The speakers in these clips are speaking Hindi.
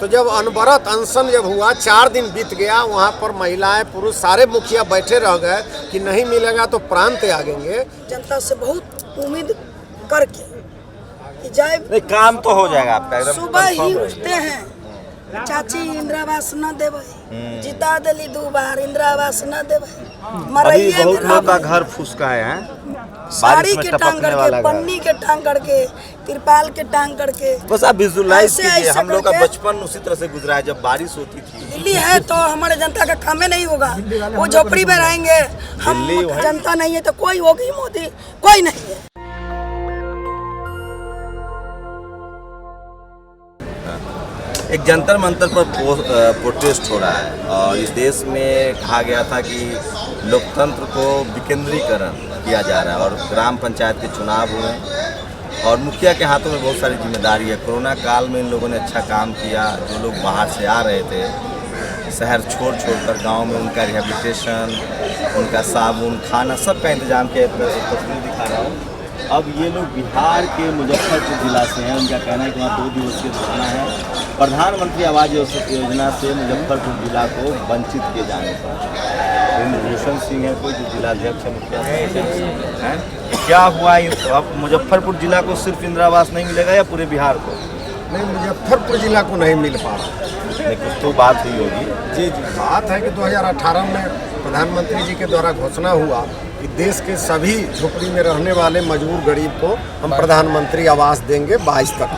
तो जब अनवरत अनशन जब हुआ 4 दिन बीत गया, वहाँ पर महिलाएं पुरुष सारे मुखिया बैठे रह गए कि नहीं मिलेगा तो प्राण त्यागेंगे। जनता से बहुत उम्मीद करके कि जाए नहीं, काम तो हो जाएगा आपका एकदम। सुबह ही उठते हैं, चाची इंदिरा आवास न देवे, जिता दिली 2 बार इंदिरा आवास न देवे, अभी मरइये बहुत में लोग का रहबै। घर फुसका है, साड़ी बारिश में के टांग टपकने करके, वाला घर। पन्नी के टांग करके, तिरपाल के टांग करके, बस आप विजुलाइज ऐसे कीजिए, ऐसे हम लोग का करके- बचपन उसी तरह से गुजरा है जब बारिश होती थी। दिल्ली है तो हमारे जनता का कामे नहीं होगा, वो झोपड़ी में रहेंगे। हम दिल्ली वही- जनता नहीं है तो कोई होगी मोदी, कोई नहीं है। एक जंतर मंतर पर प्रोटेस्ट हो रहा है और इस देश में कहा गया था कि लोकतंत्र को विकेंद्रीकरण किया जा रहा है और ग्राम पंचायत के चुनाव हुए और मुखिया के हाथों में बहुत सारी जिम्मेदारी है। कोरोना काल में इन लोगों ने अच्छा काम किया। जो लोग बाहर से आ रहे थे शहर छोड़ गांव में उनका रिहेबिलिटेशन, उनका साबुन, खाना सब का इंतजाम किया। तस्वीर दिखा रहा हूँ। अब ये लोग बिहार के मुजफ्फरपुर जिला से हैं। उनका कहना है कि वहाँ 2 दिवसीय धरना है प्रधानमंत्री आवास योजना से मुजफ्फरपुर जिला को वंचित किए जाने पर। भूषण सिंह है कोई जो जिलाध्यक्ष है, मुखिया है। क्या हुआ अब मुजफ्फरपुर जिला को सिर्फ इंदिरा आवास नहीं मिलेगा या पूरे बिहार को? नहीं, मुजफ्फरपुर जिला को नहीं मिल पा रहा। नहीं, कुछ तो बात हुई होगी। जी, बात है कि 2018 में प्रधानमंत्री जी के द्वारा घोषणा हुआ कि देश के सभी झोपड़ी में रहने वाले मजबूर गरीब को हम प्रधानमंत्री आवास देंगे 22 तक।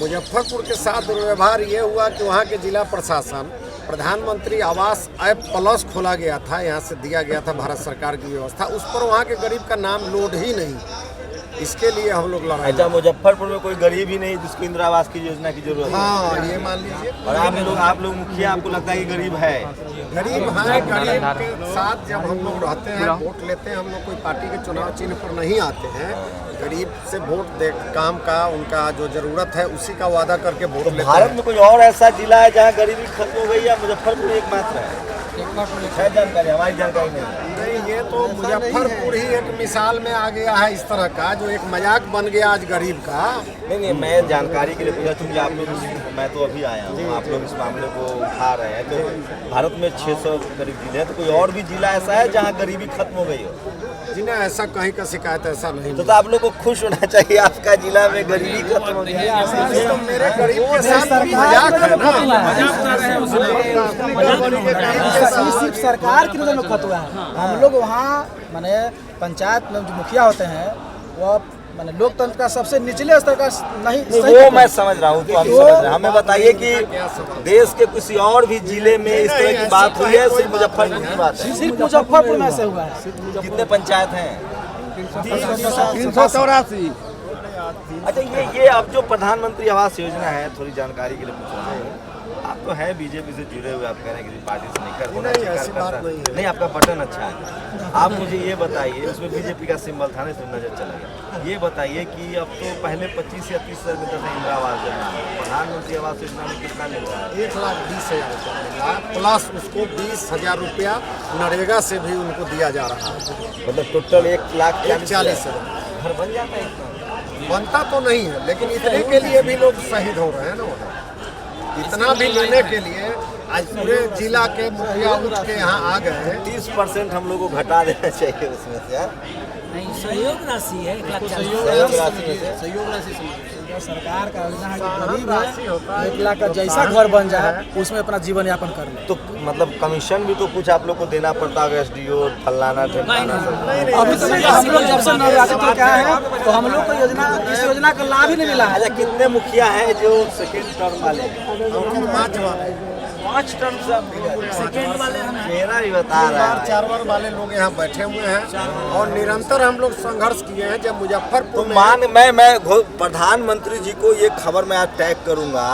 मुजफ्फरपुर के साथ दुर्व्यवहार ये हुआ कि वहाँ के जिला प्रशासन प्रधानमंत्री आवास ऐप प्लस खोला गया था, यहाँ से दिया गया था भारत सरकार की व्यवस्था, उस पर वहाँ के गरीब का नाम लोड ही नहीं। इसके लिए हम लोग लड़ाई। अच्छा, मुजफ्फरपुर में कोई गरीब ही नहीं जिसको इंदिरा आवास की योजना की जरूरत है। हाँ, ये मान लीजिए। और आप लोग मुखिया, आपको लगता है कि गरीब है? गरीब हैं। गरीब के साथ जब हम लोग रहते हैं, वोट लेते हैं, हम लोग कोई पार्टी के चुनाव चिन्ह पर नहीं आते हैं। गरीब से वोट दे, काम का उनका जो जरूरत है उसी का वादा करके वोट लेते हैं। भारत में कोई और ऐसा जिला है जहाँ गरीबी खत्म हो गई या मुजफ्फरपुर एकमात्र है? है जानकारी, हमारी जानकारी नहीं। ये तो मुजफ्फरपुर ही एक मिसाल में आ गया है इस तरह का, जो एक मजाक बन गया आज गरीब का। नहीं, मैं जानकारी के लिए पूछा क्योंकि आप लोग, मैं तो अभी आया हूँ, आप लोग इस मामले को उठा रहे हैं। तो भारत में 600 करीब जिले हैं, तो कोई और भी जिला ऐसा है जहाँ गरीबी खत्म हो गई हो? जिन्हें ऐसा कहीं का शिकायत ऐसा नहीं। तो आप लोग को खुश होना चाहिए, आपका जिला में गरीबी खत्म हो गई है। तो मेरे गरीब के साथ मजाक है ना। सिर्फ सरकार की नजर में खत हुआ है। हम लोग वहाँ माने पंचायत में जो मुखिया होते हैं वो माने लोकतंत्र का सबसे निचले स्तर का नहीं वो मैं समझ रहा हूँ। तो हम समझ रहे हैं। हमें बताइए कि देश के किसी और भी जिले में इस तरह की बात हुई है? सिर्फ मुजफ्फरपुर की बात है? सिर्फ मुजफ्फरपुर में से हुआ है। कितने पंचायत हैं? 384। अच्छा, ये अब जो प्रधानमंत्री आवास योजना है, थोड़ी जानकारी के लिए पूछ रहा हूँ। आप तो हैं बीजेपी से जुड़े हुए, आप कह रहे हैं कि पार्टी से निकल ऐसी बात नहीं है। नहीं, आपका बटन अच्छा है। आप मुझे ये बताइए, उसमें बीजेपी का सिंबल था ना, इसमें नजर चला गया। ये बताइए कि अब तो पहले 25 या 30 हजार मिलता था इंदिरा आवास योजना, प्रधानमंत्री आवास योजना में कितना मिल रहा है? 1,20,000 रुपया मिला, प्लस उसको 20,000 रुपया नरेगा से भी उनको दिया जा रहा है। मतलब टोटल 1,40,000 1,40,000 घर बन जाता है इतना? बनता तो नहीं है, लेकिन इतने के लिए भी लोग शहीद हो रहे हैं ना। इतना भी लेने के लिए आज पूरे जिला के मुखिया उठ के यहाँ आ गए हैं। 30% हम लोग को घटा देना चाहिए उसमें से। नहीं, सहयोग राशि है 1,40,000। सहयोग राशि में से सहयोग राशि सरकार का योजना है कि गरीब है 1 लाख का जैसा घर बन जाए उसमें अपना जीवन यापन कर ले। तो मतलब कमीशन भी तो कुछ आप लोग को देना पड़ता है, एसडीओ फलाना ढिमकाना सब। अभी तो नहीं, हम लोग जब से नवरात्रि तो क्या है तो हम लोग को इस योजना का लाभ ही नहीं मिला है। अच्छा, कितने मुखिया हैं जो सेकेंड टर्म वाले हैं? 5 टर्म से सेकेंड वाले हम मेरा भी बता रहा है। 4 बार वाले लोग यहाँ बैठे हुए हैं और निरंतर हम लोग संघर्ष किए हैं। जब मुजफ्फरपुर तो मैं प्रधानमंत्री जी को ये खबर मैं आज टैग करूंगा।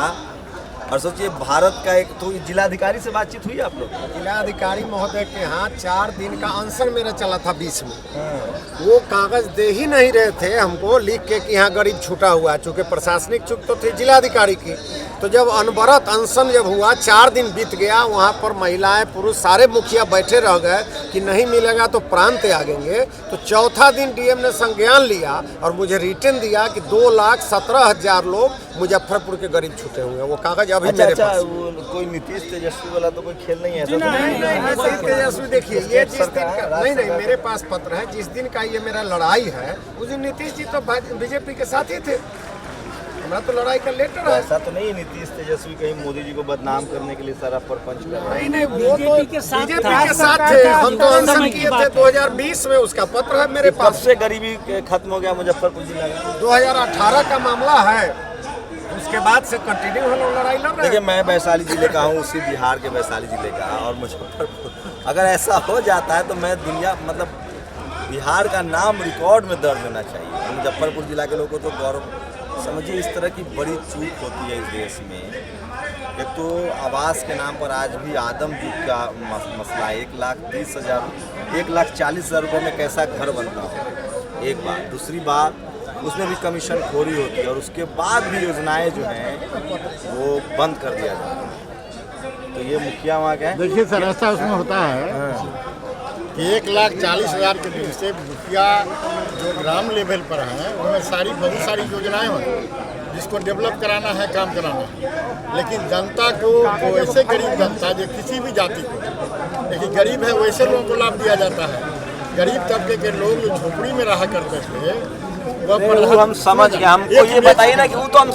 और सोचिए, भारत का एक तो जिलाधिकारी से बातचीत हुई आप लोग? जिलाधिकारी महोदय के यहाँ 4 दिन का अनशन मेरा चला था 20 में। वो कागज दे ही नहीं रहे थे हमको लिख के कि यहाँ गरीब छूटा हुआ है, चूँकि प्रशासनिक चूक तो थी जिलाधिकारी की। तो जब अनवरत अनशन जब हुआ 4 दिन बीत गया, वहाँ पर महिलाएं पुरुष सारे मुखिया बैठे रह गए कि नहीं मिलेगा तो प्राण त्यागेंगे। तो चौथा दिन डीएम ने संज्ञान लिया और मुझे रिटर्न दिया कि 2,17,000 लोग मुजफ्फरपुर के गरीब छूटे हुए हैं। वो कागज अभी अच्छा मेरे अच्छा, पास। वो कोई नीतीश तेजस्वी वाला तो कोई खेल नहीं है ऐसा तो नहीं नीतीश तेजस्वी देखिए, ये जिस दिन का राष्ट्र नहीं मेरे पास पत्र है, जिस दिन का ये मेरा लड़ाई है उस दिन नीतीश जी तो बीजेपी के साथ ही थे। हमारा तो लड़ाई का लेटर है। ऐसा तो नहीं है नीतीश तेजस्वी कहीं मोदी जी को बदनाम करने के लिए सारा परपंच कर रहे हैं। नहीं वो तो बीजेपी के साथ बीजेपी था। के साथ थे। हम तो अनशन समय की किए थे बात है। 2020 में, उसका पत्र है मेरे कब पास। से गरीबी खत्म हो गया मुजफ्फरपुर जिला का? 2018 का मामला है, उसके बाद से कंटिन्यू हम लोग लड़ाई लड़ रहे देखिए हैं। मैं वैशाली जिले का हूँ, उसी बिहार के वैशाली जिले का, और मुजफ्फरपुर अगर ऐसा हो जाता है तो मैं दुनिया मतलब बिहार का नाम रिकॉर्ड में दर्ज होना चाहिए। मुजफ्फरपुर जिला के लोगों को तो गौरव समझिए। इस तरह की बड़ी चूक होती है इस देश में। एक तो आवास के नाम पर आज भी आदमजुग का मसला है। 1,40,000 रुपये में कैसा घर बनता हो, एक बात। दूसरी बात, उसमें भी कमीशन खोरी होती है और उसके बाद भी योजनाएं जो हैं वो बंद कर दिया जाता है। तो ये मुखिया वहाँ का है। देखिए सर, ऐसा उसमें होता है कि 1,40,000 के दिन से मुखिया जो ग्राम लेवल पर हैं उनमें बहुत सारी योजनाएं हैं जिसको डेवलप कराना है, काम कराना है। लेकिन जनता को वैसे गरीब जनता जो किसी भी जाति को, लेकिन गरीब है वैसे लोगों को लाभ दिया जाता है। गरीब तबके के लोग जो झोपड़ी में रहा करते थे वो हम समझ गए। हमको ये बताइए ना कि वो तो हम,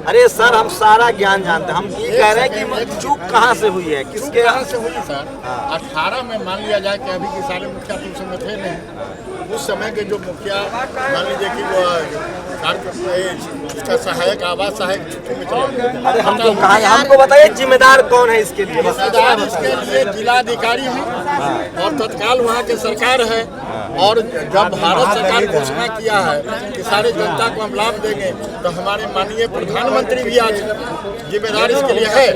अरे सर हम सारा ज्ञान जानते हैं। हम ये कह रहे हैं कि चूक कहाँ से हुई है, किसके कहाँ से हुई सर? 18 में मान लिया जाए कि अभी के सारे मुखिया तो उस समय थे नहीं। उस समय के जो मुखिया मान लीजिए कि वो उसका सहायक, आवास सहायक छुट्टी में चले। अरे हमको कहाँ, हमको बताइए जिम्मेदार कौन है इसके लिए? जिम्मेदार इसके लिए जिलाधिकारी हैं और तत्काल वहाँ के सरकार है। और जब भारत सरकार घोषणा किया है कि सारे जनता को हम लाभ देंगे, तो हमारे माननीय प्रधानमंत्री भी आज जिम्मेदार इसके लिए है।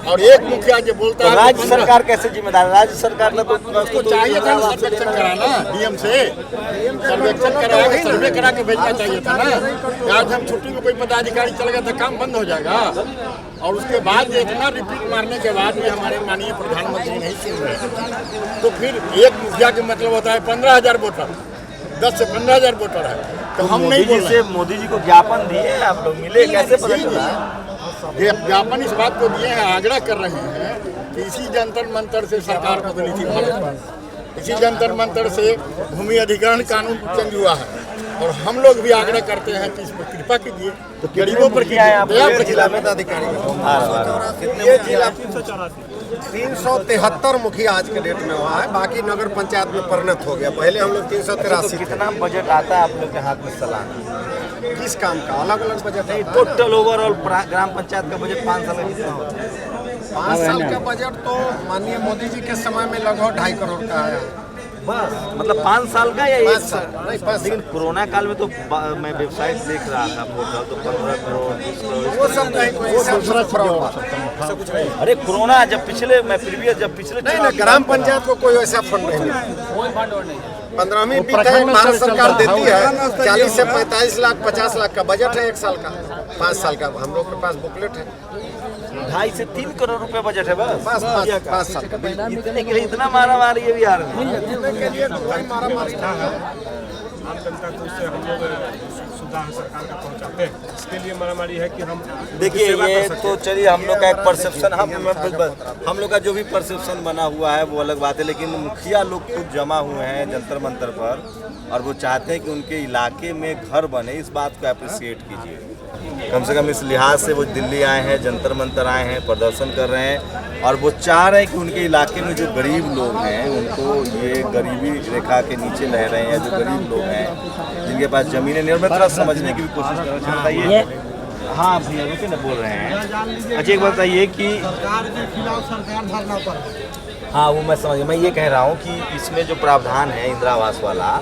और एक मुखिया जो बोलता है राज्य सरकार कैसे जिम्मेदार है? राज्य सरकार ने उसको चाहिए था ना सर्वेक्षण कराना, डीएम से सर्वेक्षण करा के सर्वे करा के भेजना चाहिए था ना। आज हम छुट्टी में कोई पदाधिकारी चल गया तो काम बंद हो जाएगा। और उसके बाद इतना रिपीट मारने के बाद भी हमारे माननीय प्रधानमंत्री नहीं सुन रहे, तो फिर एक मुखिया के मतलब होता है 15,000 वोटर, 10 से 15,000 वोटर है। तो हम नहीं बोल रहे। मोदी जी को ज्ञापन दिए आप लोग, मिले कैसे पता चला? ये ज्ञापन इस बात को दिए हैं, आग्रह कर रहे हैं कि इसी जंतर मंतर से सरकार बदली थी भारत में, इसी जंतर मंतर से भूमि अधिग्रहण कानून चेंज हुआ है। और हम लोग भी आग्रह करते हैं कि इसमें कृपा कीजिए, तो गरीबों पर जिला में अधिकारी ये जिला 373 मुखिया आज के डेट में हुआ है। बाकी नगर पंचायत में परिणत हो गया। पहले हम लोग 383 थे। कितना बजट आता है आप लोग के हाथ में सालाना? किस काम का अलग अलग बजट है? टोटल ओवरऑल ग्राम पंचायत का बजट 5 साल का कितना होता है? 5 साल का बजट तो माननीय मोदी जी के समय में लगभग 2.5 करोड़ का आया। बस मतलब 5 साल का या 1 साल? नहीं 5 लेकिन कोरोना काल में तो मैं वेबसाइट देख रहा था पोर्टल, तो 15 करोड़ 20 करोड़ वो सब नहीं, कोई हिसाब से फ्रॉड हुआ। ऐसा कुछ नहीं। अरे कोरोना जब पिछले नहीं ना, ग्राम पंचायत को कोई वैसा फंड नहीं मिला। 15वीं वित्त है, भारत सरकार देती है। 40 से 45 लाख 50 लाख का बजट है 1 साल का। 5 साल का हम लोग के पास बुकलेट है। 2.5 से 3 करोड़ रुपए बजट है बस 5 साल का। इतने के लिए इतना मारा मारी है बिहार में। के लिए तो कोई मारा मारी नहीं। आम जनता को उससे हम लोग सुविधा सरकार का पहुंचाते हैं। इसके लिए मारामारी है कि हम देखिए ये तो चलिए हम लोग का एक परसेप्शन, हम लोग का जो भी परसेप्शन बना हुआ है वो अलग बात है। लेकिन मुखिया लोग खुद जमा हुए हैं जंतर मंतर पर और वो चाहते हैं कि उनके इलाके में घर बने। इस बात को अप्रिशिएट कीजिए। कम से कम इस लिहाज से वो दिल्ली आए हैं, जंतर मंतर आए हैं, प्रदर्शन कर रहे हैं और वो चाह रहे हैं कि उनके इलाके में जो गरीब लोग हैं उनको ये गरीबी रेखा के नीचे रह रहे हैं, जो गरीब लोग हैं जिनके पास ज़मीनें नहीं। और मैं थोड़ा समझने की भी कोशिश कर रहा हूँ। बताइए। हाँ भैया रुके ना, बोल रहे हैं। अच्छा एक बात बताइए कि सरकार के खिलाफ सरकार धरना पर, हाँ वो मैं समझ, मैं ये कह रहा हूँ कि इसमें जो प्रावधान है इंदिरा आवास वाला,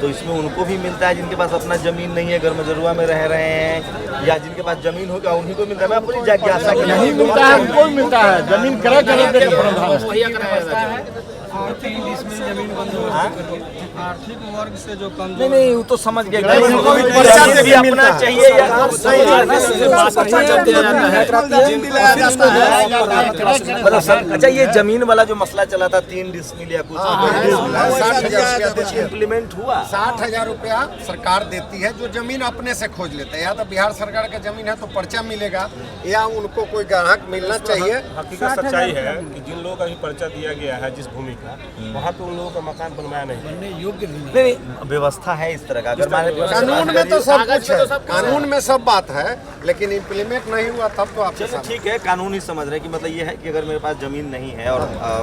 तो इसमें उनको भी मिलता है जिनके पास अपना ज़मीन नहीं है, घर में जरुआ में रह रहे हैं, या जिनके पास ज़मीन होगा उन्हीं को मिलता है। मैं अपनी जिज्ञासा की नहीं मिलता है, उनको भी मिलता है। जमीन क्रय करने के प्रावधान है। है और 3 इसमें जमीन बंद हो आर्थिक वर्ग से जो कम नहीं नहीं वो तो समझ गए उनको भी पर्चा भी भी अपना मिलता है। चाहिए या मतलब सर अच्छा ये जमीन वाला जो मसला चला था 3 डिसमिल या कुछ 60,000 कुछ इम्प्लीमेंट हुआ 60,000 रुपया सरकार देती है, जो जमीन अपने से खोज लेते हैं। या तो बिहार सरकार का जमीन है तो पर्चा मिलेगा, या उनको कोई ग्राहक मिलना चाहिए। हकीकत सच्चाई है कि जिन लोगों का भी पर्चा दिया गया है जिस भूमि का, वहाँ पे उन लोगों का मकान बनवाया नहीं। नहीं व्यवस्था है इस तरह का अगर कानून में तो सब कुछ है, कानून में सब बात है, लेकिन इम्प्लीमेंट नहीं हुआ तब तो आपके चलो साथ। ठीक है कानून ही समझ रहे हैं कि मतलब ये है कि अगर मेरे पास जमीन नहीं है और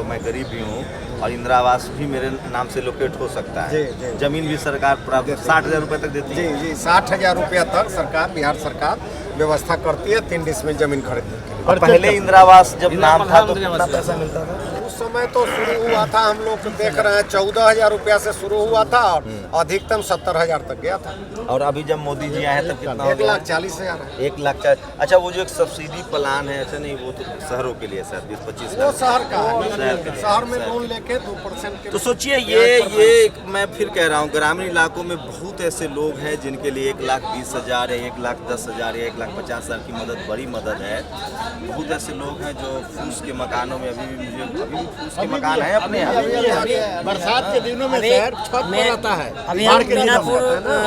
मैं गरीब भी हूँ और इंदिरा आवास भी मेरे नाम से लोकेट हो सकता है, जी, जी। जमीन भी सरकार 60,000 रुपए तक देती जी है। जी 60,000 रुपया तक सरकार, बिहार सरकार व्यवस्था करती है 3 डिसमिल जमीन खरीदने के लिए। और पहले इंदिरा आवास जब नाम था तो कितना पैसा मिलता था? उस समय तो शुरू हुआ था, हम लोग देख रहे हैं 14,000 रुपया से शुरू हुआ था और अधिकतम 70,000 तक गया था। और अभी जब मोदी जी आए हैं तब कितना हो गया? 1,40,000 है। 1,40,000। अच्छा वो जो एक सब्सिडी प्लान है ऐसा नहीं, वो तो शहरों के लिए शायद 20-25 वो शहर का शहर के है, लिए। शहर में लोन लेके 2% के। तो सोचिए ये मैं फिर कह रहा हूँ ग्रामीण इलाकों में बहुत ऐसे लोग हैं जिनके लिए 1,20,000 या 1,10,000 या 1,50,000 की मदद बड़ी मदद है। बहुत ऐसे लोग हैं जो फूस के मकानों में अभी भी फूस के मकान है अपने यहाँ। बरसात के दिनों में शहर छत पर रहता है, अभी बाढ़ हम के दिनों में। मीनापुर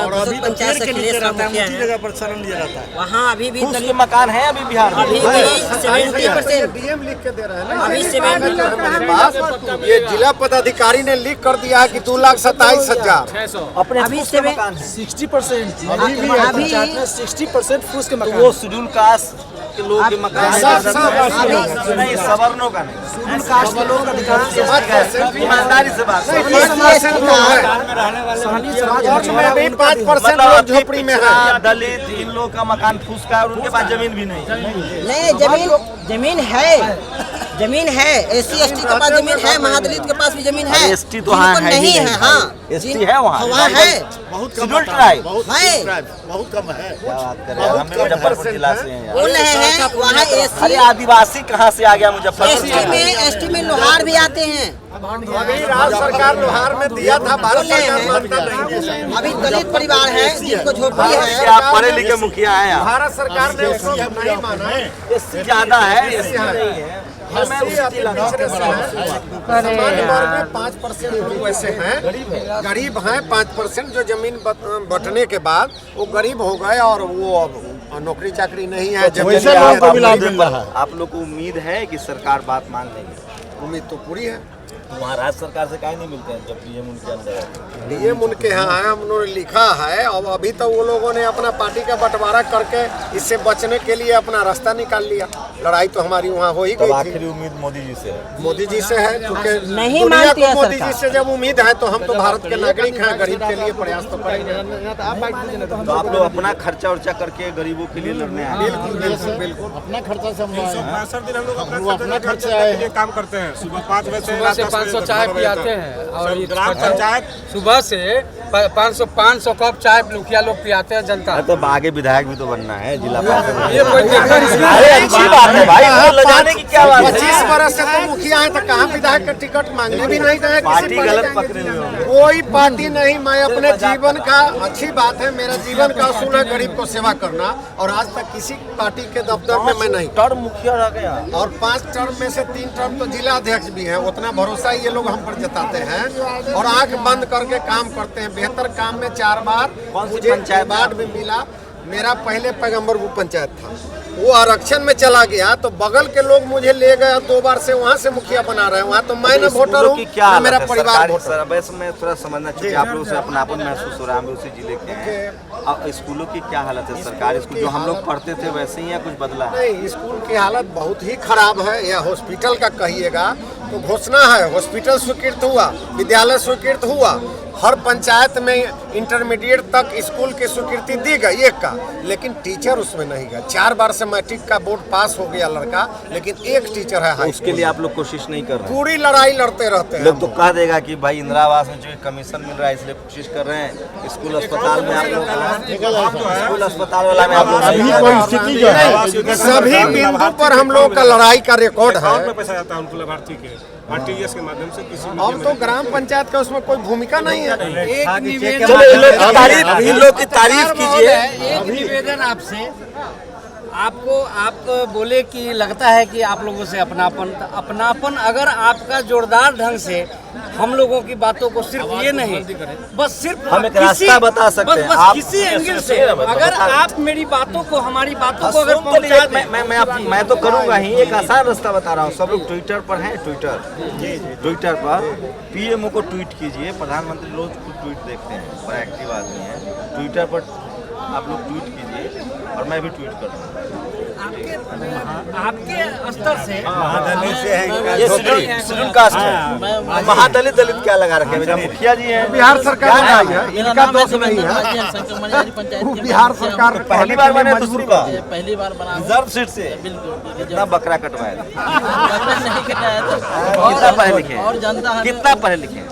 और अभी तो पंचायत पेड़ के से नीचे रहता है, मुखिया ऊंची हैं। जगह पर शरण लिया जाता है। वहाँ अभी भी फूस के मकान है अभी बिहार में। अभी भी 70% डीएम लिख के दे रहे हैं ना। अभी ये 70 कागज है मेरे पास, ये जिला पदाधिकारी ने लिख कर दिया है कि 2,27,000। अपने अभी फूस के 7 मकान है। 60% अभी 60% फूस के तो मकान वो शेड्यूल कास्ट के लोग के मकान है। नहीं सवर्णों का नहीं, शेड्यूल कास्ट के लोग अधिकांश ईमानदारी से बात करो। 5% लोग हैं। और में भी 5% लोग झोपड़ी में है। दलित इन लोग का मकान फूस का है और उनके पास जमीन भी नहीं। नहीं जमीन है एससी एसटी के पास जमीन है, महादलित के पास भी जमीन है। एसटी तो हाँ जिनको है ही नहीं नहीं है। हाँ एसटी है वहाँ वहाँ है। बहुत कम शेड्यूल आता है, ट्राइब। बहुत है। ट्राइब, बहुत कम है। क्या बात कर रहे हैं, हम भी मुजफ्फरपुर जिला से हैं यार। बोल रहे हैं वहाँ अरे एससी आदिवासी कहाँ से आ गया मुजफ्फरपुर? एसटी में लोहार भी आते हैं। अभी राज्य सरकार लोहार में दिया था, भारत सरकार मानता नहीं है। अभी दलित परिवार है जिनको झोपड़ी इससे है। आप पढ़े लिखे मुखिया हैं आप। भारत सरकार ने उसको नहीं माना है। एससी ज्यादा है, एससी नहीं है। मैं उसी जिला का हूँ। सामान्य वर्ग में 5% लोग वैसे हैं, गरीब हैं 5%, जो जमीन बंटने के बाद वो गरीब हो गए और वो अब नौकरी चाकरी नहीं है। जब वैसे लोगों को भी लाभ मिल रहा है। आप लोग को उम्मीद है कि सरकार बात मान लेगी? उम्मीद तो पूरी है। तो वहाँ राज्य सरकार से काहे नहीं मिलते हैं जब पीएम उनके अंदर है? डीएम उनके यहाँ है, उन्होंने लिखा है। और अभी तो वो लोगों ने अपना पार्टी का बंटवारा करके इससे बचने के लिए अपना रास्ता निकाल लिया। लड़ाई तो हमारी वहाँ हो ही तो गई थी। आखिरी उम्मीद मोदी जी से है। मोदी जी से है, क्योंकि नहीं दुनिया मानती को है मोदी सरकार। जी से जब उम्मीद है तो हम तो भारत के नागरिक हैं, गरीब के लिए प्रयास तो करेंगे। तो आप लोग अपना खर्चा उर्चा करके गरीबों के लिए लड़ने आए हैं। बिल्कुल बिल्कुल बिल्कुल। अपना खर्चा से हम आए हैं। 365 दिन हम लोग वो अपना खर्च जनता आए के लिए काम करते हैं। सुबह 5 बजे सुबह से 500 चाय पियाते हैं और ग्राम पंचायत सुबह से 500 कप चाय मुखिया लोग पियाते हैं जनता। अरे तो आगे विधायक भी तो बनना है जिला पार्षद। ये कोई देखा नहीं। अरे अच्छी बात है भाई, वो ले जाने की क्या बात है? 25 वर्ष से तो मुखिया है, तो कहाँ विधायक का टिकट मांगने भी नहीं गए। पार्टी गलत पकड़े हुए होंगे। कोई पार्टी नहीं। मैं अपने जीवन का, अच्छी बात है, मेरा जीवन का असूल है गरीब को सेवा करना, और आज तक किसी पार्टी के दफ्तर में मैं नहीं। टर्म मुखिया रह गया। और 5 टर्म में से 3 टर्म तो जिला अध्यक्ष भी हैं। उतना भरोसा ये लोग हम पर जताते हैं और आंख बंद करके काम करते हैं। बेहतर काम में 4 बार कौन सी मुझे पंचायत? अवार्ड भी मिला। मेरा पहले पैगंबर वो पंचायत था, वो आरक्षण में चला गया तो बगल के लोग मुझे ले गए 2 बार से, वहाँ से मुखिया बना रहे हैं। वहाँ तो मैं न वोटर स्कूलों की हूँ क्या न हालत मेरा है? परिवार सरकारी वोटर। सर वैसे मैं थोड़ा समझना चाहिए, आप लोगों से अपनापन महसूस हो रहा है, हम उसी जिले के हैं। अब स्कूलों की क्या हालत है? सरकारी स्कूल जो हम लोग पढ़ते थे वैसे ही या कुछ बदला है? नहीं, स्कूल की हालत बहुत ही खराब है। या हॉस्पिटल का कहिएगा तो घोषणा है, हॉस्पिटल स्वीकृत हुआ, विद्यालय स्वीकृत हुआ, हर पंचायत में इंटरमीडिएट तक स्कूल की स्वीकृति दी गई एक का, लेकिन टीचर उसमें नहीं गया। 4 बार से मैट्रिक का बोर्ड पास हो गया लड़का, लेकिन एक टीचर है हाई उसके लिए आप लोग कोशिश नहीं कर रहे हैं? पूरी लड़ाई लड़ते रहते हैं। लोग तो कह देगा कि भाई इंदिरा आवास में जो कमीशन मिल रहा है इसलिए कोशिश कर रहे हैं। स्कूल अस्पताल में आप लोग, स्कूल अस्पताल वाला में आप लोग अभी कोई स्थिति जो है सभी बिंदु पर हम लोग का लड़ाई का रिकॉर्ड अकाउंट है। में पैसा जाता है उनको लाभार्थी के आरटीजीएस के माध्यम से किसी अब तो ग्राम पंचायत का उसमें कोई भूमिका नहीं एक निवेदन चलो इन लोग की तारीफ कीजिए। एक निवेदन आपसे, आपको आप बोले कि लगता है कि आप लोगों से अपनापन अगर आपका जोरदार ढंग से हम लोगों की बातों को सिर्फ ये नहीं, बस सिर्फ हम एक रास्ता बता सकते हैं। बस आप किसी एंगल से अगर आप मेरी बातों को, हमारी बातों को अगर सुन तो लीजिए, पहुंचा मैं तो करूंगा ही। एक आसान रास्ता बता रहा हूँ। सब लोग ट्विटर पर हैं, ट्विटर पर पीएमओ को ट्वीट कीजिए। प्रधानमंत्री रोज खुद ट्वीट देखते हैं, बड़ा एक्टिव आदमी है। ट्विटर पर आप लोग ट्वीट कीजिए और मैं भी ट्वीट करूँगा। आपके स्तर से ये शेड्यूल कास्ट है। महादलित दलित क्या लगा रखे हैं? मुखिया जी हैं, बिहार सरकार है, इनका दोष नहीं है। बिहार सरकार पहली बार बने, दूसरी बार पहली बार बना रिजर्व सीट से बिल्कुल कितना बकरा कटवाया था? नहीं कटाया था। कितना पढ़े लिखे हैं? और जनता हमें- कितना पढ़े लिखे हैं?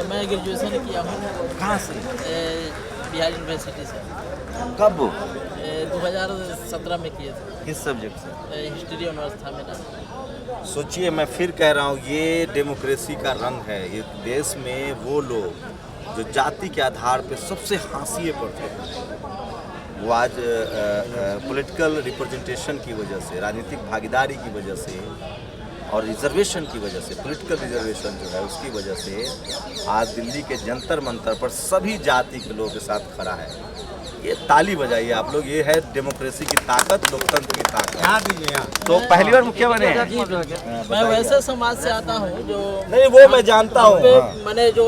मैं ग्रेजुएशन किया हूँ। कहाँ से? बिहार यूनिवर्सिटी से कब? 2017 में किए थे। किस सब्जेक्ट से? हिस्ट्री ऑनर्स था मेरा। सोचिए, मैं फिर कह रहा हूँ, ये डेमोक्रेसी का रंग है। ये देश में वो लोग जो जाति के आधार पे सबसे हाशिए पर थे, वो आज पॉलिटिकल रिप्रेजेंटेशन की वजह से, राजनीतिक भागीदारी की वजह से और रिजर्वेशन की वजह से, पॉलिटिकल रिजर्वेशन जो है उसकी वजह से आज दिल्ली के जंतर मंतर पर सभी जाति के लोगों के साथ खड़ा है। ये ताली बजाइए आप लोग। ये है डेमोक्रेसी की ताकत, लोकतंत्र की ताकत। तो पहली बार मुखिया बने हैं? मैं वैसे समाज से आता हूँ जो नहीं, वो मैं जानता हूँ। मैंने जो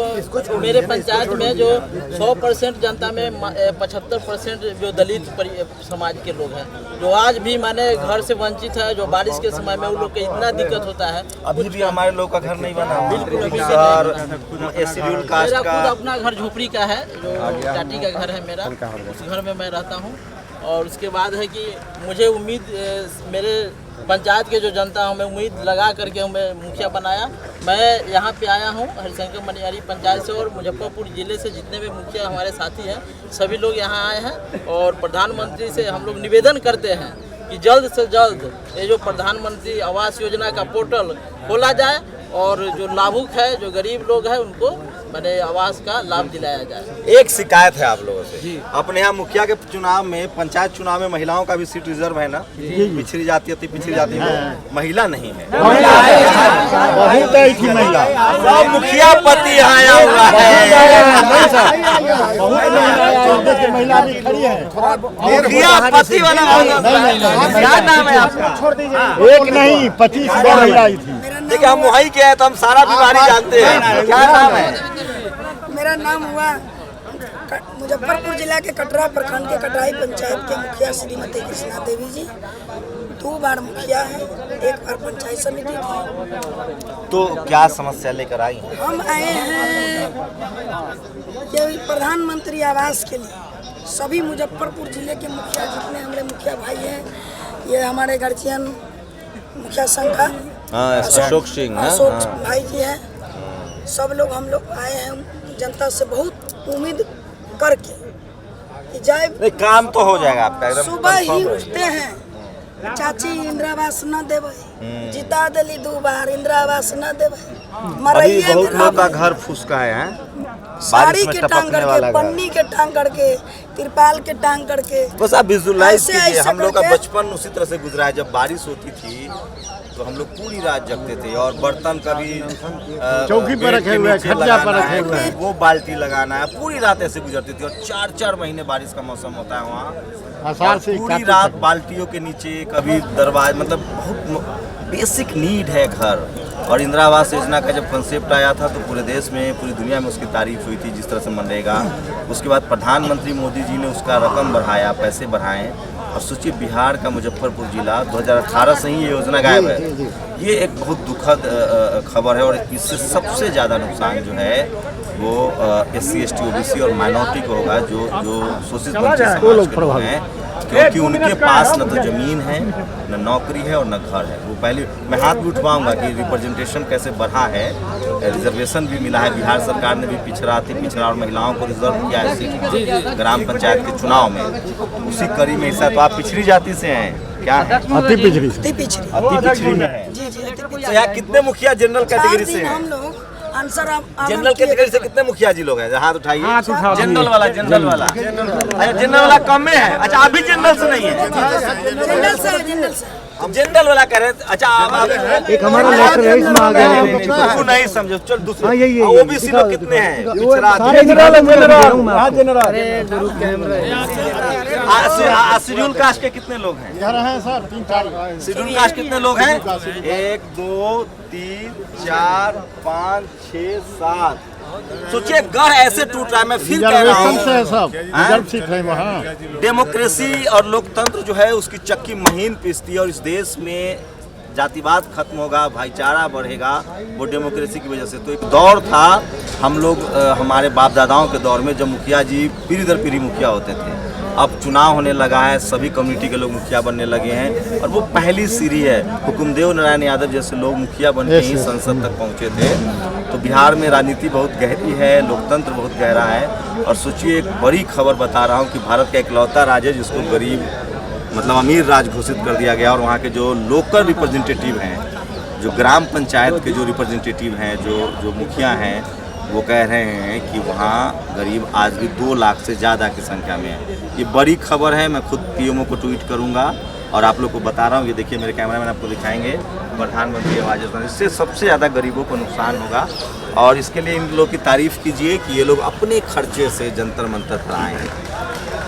मेरे पंचायत में जो 100% जनता में 75% जो दलित समाज के लोग हैं, जो आज भी माने घर से वंचित है, जो बारिश के समय में उन लोग को इतना दिक्कत होता है। अभी भी हमारे लोग का घर नहीं बना। बिल्कुल अभी सर, ये शेड्यूल कास्ट मेरा का खुद अपना घर झोपड़ी का है, जो टाटी का घर है मेरा, उस घर में मैं रहता हूँ। और उसके बाद है कि मुझे उम्मीद, मेरे पंचायत के जो जनता हमें उम्मीद लगा करके हमें मुखिया बनाया। मैं यहाँ पे आया हूँ हरिशंकर मनियारी पंचायत से, और मुजफ्फरपुर ज़िले से जितने भी मुखिया हमारे साथी हैं सभी लोग यहाँ आए हैं। और प्रधानमंत्री से हम लोग निवेदन करते हैं कि जल्द से जल्द ये जो प्रधानमंत्री आवास योजना का पोर्टल खोला जाए और जो लाभुक है, जो गरीब लोग हैं, उनको मैंने आवास का लाभ दिलाया जाए। एक शिकायत है आप लोगों से। अपने यहाँ मुखिया के चुनाव में, पंचायत चुनाव में महिलाओं का भी सीट रिजर्व है ना? पिछड़ी जाति, अति पिछड़ी जाति में महिला नहीं है। बहुत है कि महिला सब मुखिया पति आया हुआ है। महिला भी खड़ी है। मुखिया पति वाला क्या नाम है आपका? एक नहीं 25 महिला आई थी। देखिए, हम वहीं के हैं तो हम सारा बीमारी जानते हैं। क्या नाम है? मेरा नाम हुआ मुजफ्फरपुर जिला के कटरा प्रखंड के कटराई पंचायत के मुखिया श्रीमती कृष्णा देवी जी। 2 बार मुखिया है, 1 बार पंचायत समिति थी। तो क्या समस्या लेकर आई हैं? हम आए हैं ये प्रधानमंत्री आवास के लिए। सभी मुजफ्फरपुर जिले के मुखिया, जितने हमारे मुखिया भाई हैं, ये हमारे गार्जियन मुखिया संघ का अशोक सिंह, अशोक भाई जी हैं, सब लोग हम लोग आए हैं जनता से बहुत उम्मीद करके कि जाए। नहीं, काम तो हो जाएगा आपका एकदम। सुबह ही उठते हैं, चाची इंदिरावास न देवे, जिता दिली 2 बार इंदिरावास न देवे, अभी मरइये बहुत में लोग का रह- घर फुसका है। साड़ी में के टपकने टांग करके, वाला घर। पन्नी के टांग करके, तिरपाल के टांग करके, बस आप विजुलाइज ऐसे कीजिए। ऐसे हम लोग का करके- बचपन उसी तरह से गुजरा है। जब बारिश होती थी तो हम लोग पूरी रात जगते थे, और बर्तन कभी चौकी पर रखे हुए हैं, खटिया पर रखे हुए हैं। वो बाल्टी लगाना है, पूरी रात ऐसे गुजरती थी। और 4-4 महीने बारिश का मौसम होता है वहाँ। आषाढ़ से पूरी रात बाल्टियों के नीचे, कभी दरवाजे, मतलब बहुत बेसिक नीड है घर। और इंदिरा आवास योजना का जब कंसेप्ट आया था तो पूरे देश में, पूरी दुनिया में उसकी तारीफ हुई थी, जिस तरह से मनरेगा। उसके बाद प्रधानमंत्री मोदी जी ने उसका रकम बढ़ाया, पैसे बढ़ाए। और सोचिए, बिहार का मुजफ्फरपुर जिला 2018 से ही ये योजना गायब है। ये एक बहुत दुखद खबर है। और इससे सबसे ज़्यादा नुकसान जो है वो SC ST OBC और माइनॉरिटी को होगा, जो शोषित वंचित समाज के लोग हैं, क्योंकि उनके पास न तो ज़मीन है, न नौकरी है और न घर है। वो पहले मैं हाथ भी उठवाऊंगा कि रिप्रेजेंटेशन कैसे बढ़ा है, रिजर्वेशन भी मिला है। बिहार सरकार ने भी पिछड़ा और महिलाओं को रिजर्व किया है सीट ग्राम पंचायत के चुनाव में। उसी कड़ी में हिस्सा। तो आप पिछड़ी जाति से हैं क्या? अति पिछड़ी से। अति पिछड़ी। अति पिछड़ी में है। जी जी, अति तो पिछड़ी। यहाँ कितने मुखिया जनरल 4 कैटेगरी से दिन हैं? हम लोग आंसर आप जनरल कैटेगरी से कितने मुखिया जी लोग हैं? हाथ उठाइए। जनरल वाला अच्छा जनरल वाला कम में है। अच्छा आप भी जनरल से नहीं है? जनरल से हम जनरल वाला कह रहे हैं। अच्छा आप एक हमारा लेटर है इसमें आ गया उसको नहीं समझो। चल दूसरा यही ओबीसी लोग कितने हैं? शेड्यूल कास्ट के कितने लोग हैं? हैं सर 3-4 शेड्यूल कास्ट कितने लोग हैं? 1 2 3 4 5 6 7। सोचिए गढ़ ऐसे टूट रहा है। मैं फिर कह रहा हूँ डेमोक्रेसी और लोकतंत्र जो है उसकी चक्की महीन पिसती है और इस देश में जातिवाद खत्म होगा, भाईचारा बढ़ेगा वो डेमोक्रेसी की वजह से। तो एक दौर था हम लोग हमारे बाप दादाओं के दौर में जब मुखिया जी पीढ़ी दर पीढ़ी मुखिया होते थे। अब चुनाव होने लगा है, सभी कम्युनिटी के लोग मुखिया बनने लगे हैं और वो पहली सीढ़ी है। हुकुमदेव नारायण यादव जैसे लोग मुखिया बन के ही संसद तक पहुँचे थे। तो बिहार में राजनीति बहुत गहरी है, लोकतंत्र बहुत गहरा है। और सोचिए एक बड़ी खबर बता रहा हूँ कि भारत का इकलौता राज्य है जिसको गरीब मतलब अमीर राज घोषित कर दिया गया और वहाँ के जो लोकल रिप्रेजेंटेटिव हैं, जो ग्राम पंचायत के जो रिप्रेजेंटेटिव हैं, जो मुखिया हैं, वो कह रहे हैं कि वहाँ गरीब आज भी 2 लाख से ज़्यादा की संख्या में है। ये बड़ी खबर है। मैं खुद पीएमओ को ट्वीट करूँगा और आप लोग को बता रहा हूँ। ये देखिए मेरे कैमरामैन आपको दिखाएंगे प्रधानमंत्री आवास योजना। इससे सबसे ज़्यादा गरीबों को नुकसान होगा और इसके लिए इन लोगों की तारीफ़ कीजिए कि ये लोग अपने खर्चे से जंतर मंतर पर आए हैं।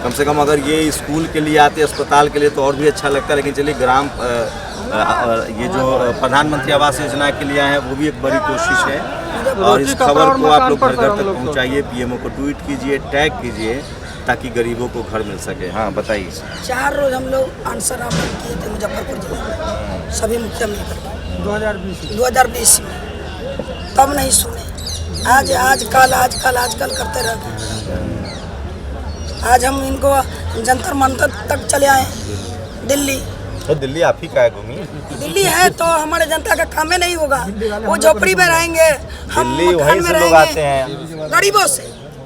कम से कम अगर ये स्कूल के लिए आते, अस्पताल के लिए तो और भी अच्छा लगता है। लेकिन चलिए ये जो प्रधानमंत्री आवास योजना के लिए आए हैं वो भी एक बड़ी कोशिश है। और इस खबर को आप लोग घर घर तक पहुँचाइए, पीएमओ को ट्वीट कीजिए, टैग कीजिए ताकि गरीबों को घर मिल सके। हाँ बताइए। 4 रोज हम लोग आंसर आमंत्रित किए थे मुजफ्फरपुर जिले में, सभी मुखिया मिलकर 2020 में। तब नहीं सुने। आज कल करते रहते। आज हम इनको जंतर मंतर तक चले आए दिल्ली। तो दिल्ली आप ही का है घूमी? दिल्ली है तो हमारे जनता का काम नहीं होगा। वो झोपड़ी में रहेंगे, हम मकान में लोग आते हैं गरीबों से।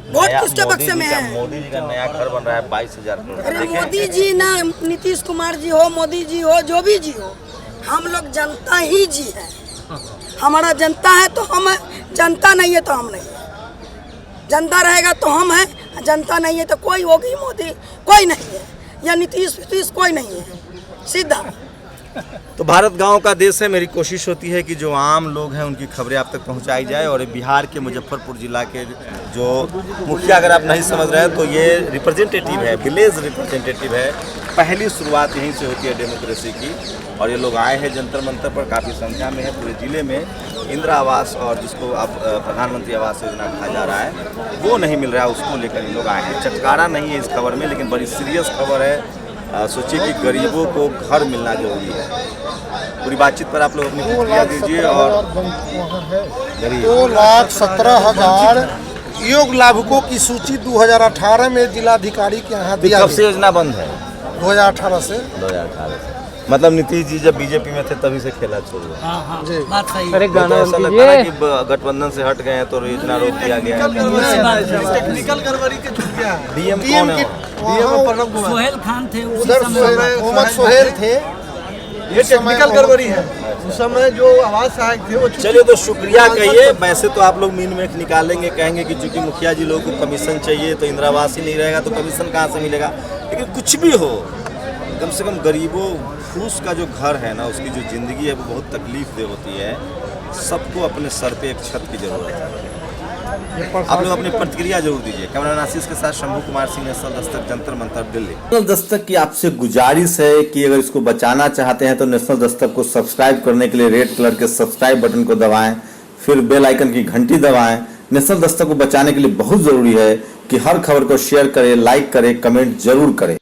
वोट किसके बक्से में है? मोदी जी का नया घर बन रहा है 22,000 करोड़। अरे मोदी जी ना, नीतीश कुमार जी हो, मोदी जी हो, जो भी जी हो, हम लोग जनता ही जी है। हमारा जनता है तो हम है, जनता नहीं है तो हम नहीं है। जनता रहेगा तो हम हैं, जनता नहीं है तो कोई होगी मोदी कोई नहीं है, या नीतीश कोई नहीं है, सीधा। तो भारत गांव का देश है। मेरी कोशिश होती है कि जो आम लोग हैं उनकी खबरें आप तक पहुंचाई जाए। और बिहार के मुजफ्फरपुर जिला के जो मुखिया अगर आप नहीं समझ रहे हैं तो ये रिप्रेजेंटेटिव है, विलेज रिप्रेजेंटेटिव है। पहली शुरुआत यहीं से होती है डेमोक्रेसी की। और ये लोग आए हैं जंतर मंतर पर, काफ़ी संख्या में है पूरे ज़िले में। इंदिरा आवास और जिसको अब प्रधानमंत्री आवास योजना कहा जा रहा है वो नहीं मिल रहा है, उसको लेकर ये लोग आए हैं। चटकारा नहीं है इस खबर में, लेकिन बड़ी सीरियस खबर है। सोचिए कि गरीबों को घर मिलना जरूरी है। पूरी बातचीत पर आप लोग अपनी प्रतिक्रिया दीजिए। और 2,17,000 योग लाभुकों की सूची 2018 में जिलाधिकारी के यहाँ दिया। कब से योजना बंद है? 2018 से। 2018 से मतलब नीतीश जी जब बीजेपी में थे तभी से खेला छोड़ दिया। हाँ, बात सही है। अरे गाना ऐसा लगता है कि गठबंधन से हट गए हैं तो योजना रोक दिया गया है। टेक्निकल गड़बड़ी के छूट गया। डीएम कौन है? सोहेल खान थे, उधर मोहम्मद सोहेल थे। ये टेक्निकल गड़बड़ी है। उस समय जो आवाज सहायक थे वो चलिए तो शुक्रिया कहिए। वैसे तो आप लोग मीन में निकालेंगे, कहेंगे कि चूंकि मुखिया जी लोगों को कमीशन चाहिए तो इंदिरा आवास ही नहीं रहेगा तो कमीशन कहाँ से मिलेगा। लेकिन कुछ भी हो, कम से कम गरीबों फूस का जो घर है ना, उसकी जो ज़िंदगी है वो बहुत तकलीफ दे होती है। सबको अपने सर पे एक छत की ज़रूरत है। आप लोग अपनी प्रतिक्रिया जरूर दीजिए। कैमरामैन आशीष के साथ शंभू कुमार सिंह, नेशनल दस्तक, जंतर मंतर, दिल्ली। नेशनल दस्तक की आपसे गुजारिश है कि अगर इसको बचाना चाहते हैं तो नेशनल दस्तक को सब्सक्राइब करने के लिए रेड कलर के सब्सक्राइब बटन को दबाएं, फिर बेल आइकन की घंटी दबाएं। नेशनल दस्तक को बचाने के लिए बहुत जरूरी है कि हर खबर को शेयर करें, लाइक करें, कमेंट जरूर करें।